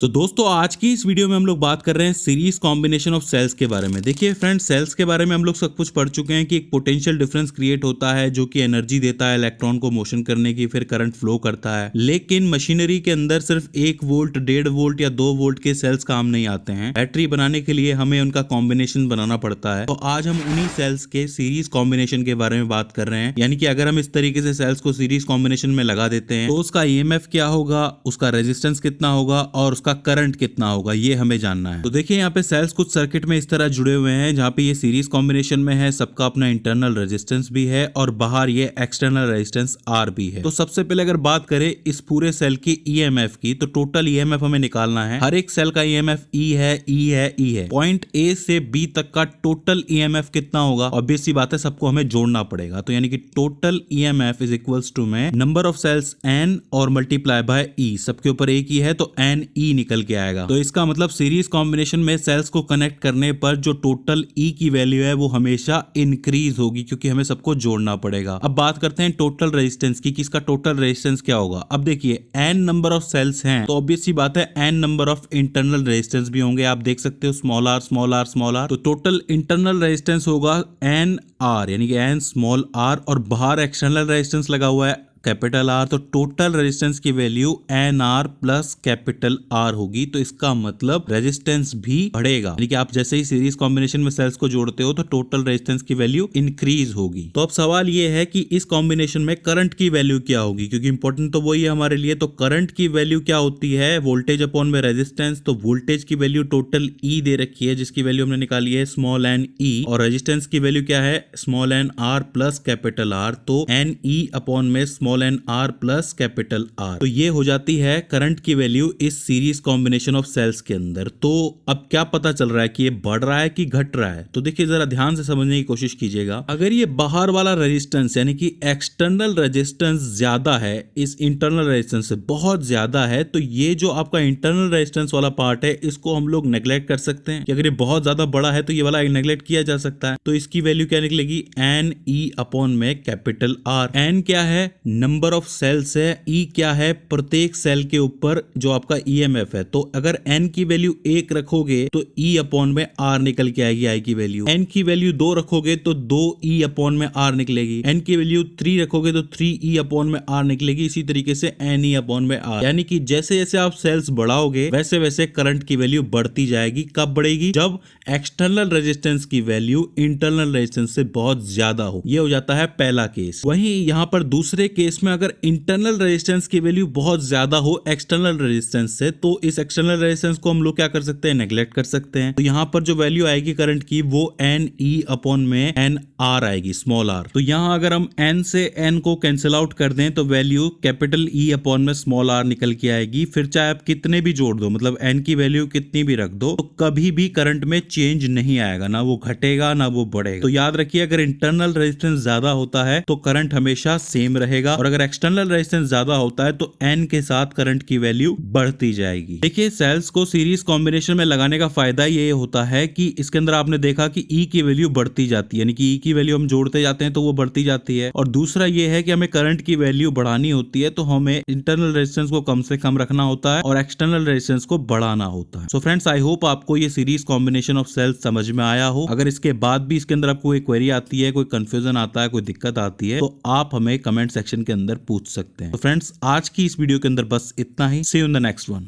तो दोस्तों आज की इस वीडियो में हम लोग बात कर रहे हैं सीरीज कॉम्बिनेशन ऑफ सेल्स के बारे में। देखिए फ्रेंड्स, सेल्स के बारे में हम लोग सब कुछ पढ़ चुके हैं कि एक पोटेंशियल डिफरेंस क्रिएट होता है जो कि एनर्जी देता है इलेक्ट्रॉन को मोशन करने की, फिर करंट फ्लो करता है। लेकिन मशीनरी के अंदर सिर्फ 1 वोल्ट, 1.5 वोल्ट या 2 वोल्ट के सेल्स काम नहीं आते हैं। बैटरी बनाने के लिए हमें उनका कॉम्बिनेशन बनाना पड़ता है। तो आज हम उन्हीं सेल्स के सीरीज कॉम्बिनेशन के बारे में बात कर रहे हैं। यानी कि अगर हम इस तरीके से सेल्स को सीरीज कॉम्बिनेशन में लगा देते हैं तो उसका ईएमएफ क्या होगा, उसका रेजिस्टेंस कितना होगा और उसका करंट कितना होगा, ये हमें जानना है। तो देखिए यहाँ पे सेल्स कुछ सर्किट में इस तरह जुड़े हुए हैं जहाँ पे ये सीरीज कॉम्बिनेशन में है। सबका अपना इंटरनल रेजिस्टेंस भी है और बाहर ये एक्सटर्नल रेजिस्टेंस आर भी है। तो सबसे पहले अगर बात करें इस पूरे सेल की ईएमएफ की, तो टोटल ईएमएफ हमें निकालना है। हर एक सेल का ईएमएफ ई है, ई है, ई है। पॉइंट ए से बी तक का टोटल ईएमएफ कितना होगा, ऑब्वियस सी बात है सबको हमें जोड़ना पड़ेगा। तो यानी कि total EMF is equals to में नंबर ऑफ सेल्स एन और मल्टीप्लाई बाय ई। सबके ऊपर एक ही है तो एन ई निकल के आएगा। तो इसका मतलब सीरीज कॉम्बिनेशन में सेल्स को कनेक्ट करने पर जो टोटल ई की वैल्यू है वो हमेशा इंक्रीज होगी क्योंकि हमें सबको जोड़ना पड़ेगा। अब बात करते हैं टोटल रेजिस्टेंस की, किसका टोटल रेजिस्टेंस क्या होगा। अब देखिए एन नंबर ऑफ सेल्स हैं तो ऑब्वियस सी बात है n number of internal resistance भी होंगे। आप देख सकते हो small r small r small r. तो टोटल इंटरनल रेजिस्टेंस होगा एन आर, यानी कि एन स्मॉल आर, और बाहर एक्सटर्नल रेजिस्टेंस लगा हुआ है कैपिटल आर। तो टोटल रेजिस्टेंस की value n r plus capital R होगी। तो इसका मतलब रेजिस्टेंस भी बढ़ेगा, यानी कि आप जैसे ही सीरीज कॉम्बिनेशन में सेल्स को जोड़ते हो तो टोटल रेजिस्टेंस की वैल्यू इंक्रीज होगी। तो अब सवाल ये है कि इस कॉम्बिनेशन में करंट की वैल्यू क्या होगी, क्योंकि इंपॉर्टेंट तो वही है हमारे लिए। तो करंट की वैल्यू क्या होती है, वोल्टेज अपॉन में रेजिस्टेंस। तो वोल्टेज की वैल्यू टोटल ई दे रखी है जिसकी वैल्यू हमने निकाली है स्मॉल एन ई, और रेजिस्टेंस की वैल्यू क्या है small n r plus capital R. तो एन ई अपॉन में small n r plus capital R. तो ये हो जाती है करंट की वैल्यू इस सीरीज कॉम्बिनेशन ऑफ सेल्स के अंदर। तो अब क्या पता चल रहा है कि ये बढ़ रहा है कि घट रहा है। तो देखिए जरा ध्यान से समझने की कोशिश कीजिएगा। अगर ये बाहर वाला रेजिस्टेंस यानी कि एक्सटर्नल रेजिस्टेंस ज्यादा है इस इंटरनल रेजिस्टेंस से, बहुत ज्यादा है, तो ये जो आपका इंटरनल रेजिस्टेंस वाला पार्ट है इसको हम लोग नेग्लेक्ट कर सकते हैं कि अगर ये बहुत ज्यादा बड़ा है तो ये वाला नेग्लेक्ट किया जा सकता है। तो इसकी वैल्यू क्या निकलेगी, एन ई अपॉन में कैपिटल आर। एन क्या है, नंबर ऑफ सेल्स है, ई क्या है, प्रत्येक सेल के ऊपर जो आपका ईएमएफ है। तो अगर एन की वैल्यू 1 रखोगे तो ई अपॉन में आर निकल के आएगी आई की वैल्यू। एन की वैल्यू 2 रखोगे तो 2 ई अपॉन में आर निकलेगी। एन की वैल्यू 3 रखोगे तो 3 ई अपॉन में आर निकलेगी। इसी तरीके से एन ई अपॉन में आर, यानी कि जैसे जैसे आप सेल्स बढ़ाओगे वैसे वैसे करंट की वैल्यू बढ़ती जाएगी। कब बढ़ेगी, जब एक्सटर्नल रेजिस्टेंस की वैल्यू इंटरनल रेजिस्टेंस से बहुत ज्यादा हो। यह हो जाता है पहला केस। वहीं यहां पर दूसरे केस में अगर इंटरनल रेजिस्टेंस की वैल्यू बहुत ज्यादा हो एक्सटर्नल रेजिस्टेंस से, तो इस एक्सटर्नल रेजिस्टेंस को हम लोग क्या कर सकते हैं, नेग्लेक्ट कर सकते हैं। तो यहां पर जो वैल्यू आएगी करंट की वो एन ई अपॉन में एन आर आएगी, स्मॉल आर। तो यहां अगर हम एन से एन को कैंसिल आउट कर दें तो वैल्यू कैपिटल ई अपॉन में स्मॉल आर निकल के आएगी। फिर चाहे आप कितने भी जोड़ दो, मतलब एन की वैल्यू कितनी भी रख दो, तो कभी भी करंट में चेंज नहीं आएगा, ना वो घटेगा ना वो बढ़ेगा। तो याद रखिए अगर इंटरनल रेजिस्टेंस ज्यादा होता है तो करंट हमेशा सेम रहेगा, और अगर एक्सटर्नल रेजिस्टेंस ज्यादा होता है तो एन के साथ करंट की वैल्यू बढ़ती जाएगी। देखिए सेल्स को सीरीज कॉम्बिनेशन में लगाने का फायदा ये होता है कि इसके अंदर आपने देखा कि ई की वैल्यू बढ़ती जाती है, यानी कि ई की वैल्यू हम जोड़ते जाते हैं तो वो बढ़ती जाती है। और दूसरा ये है कि हमें करंट की वैल्यू बढ़ानी होती है तो हमें इंटरनल रेजिस्टेंस को कम से कम रखना होता है और एक्सटर्नल रेजिस्टेंस को बढ़ाना होता है। सो फ्रेंड्स, आई होप आपको ये सीरीज कॉम्बिनेशन ऑफ सेल्स समझ में आया हो। अगर इसके बाद भी इसके अंदर आपको कोई क्वेरी आती है, कोई कंफ्यूजन आता है, कोई दिक्कत आती है, तो आप हमें कमेंट सेक्शन के अंदर पूछ सकते हैं। तो फ्रेंड्स, आज की इस वीडियो के अंदर बस इतना ही। See you in the next one.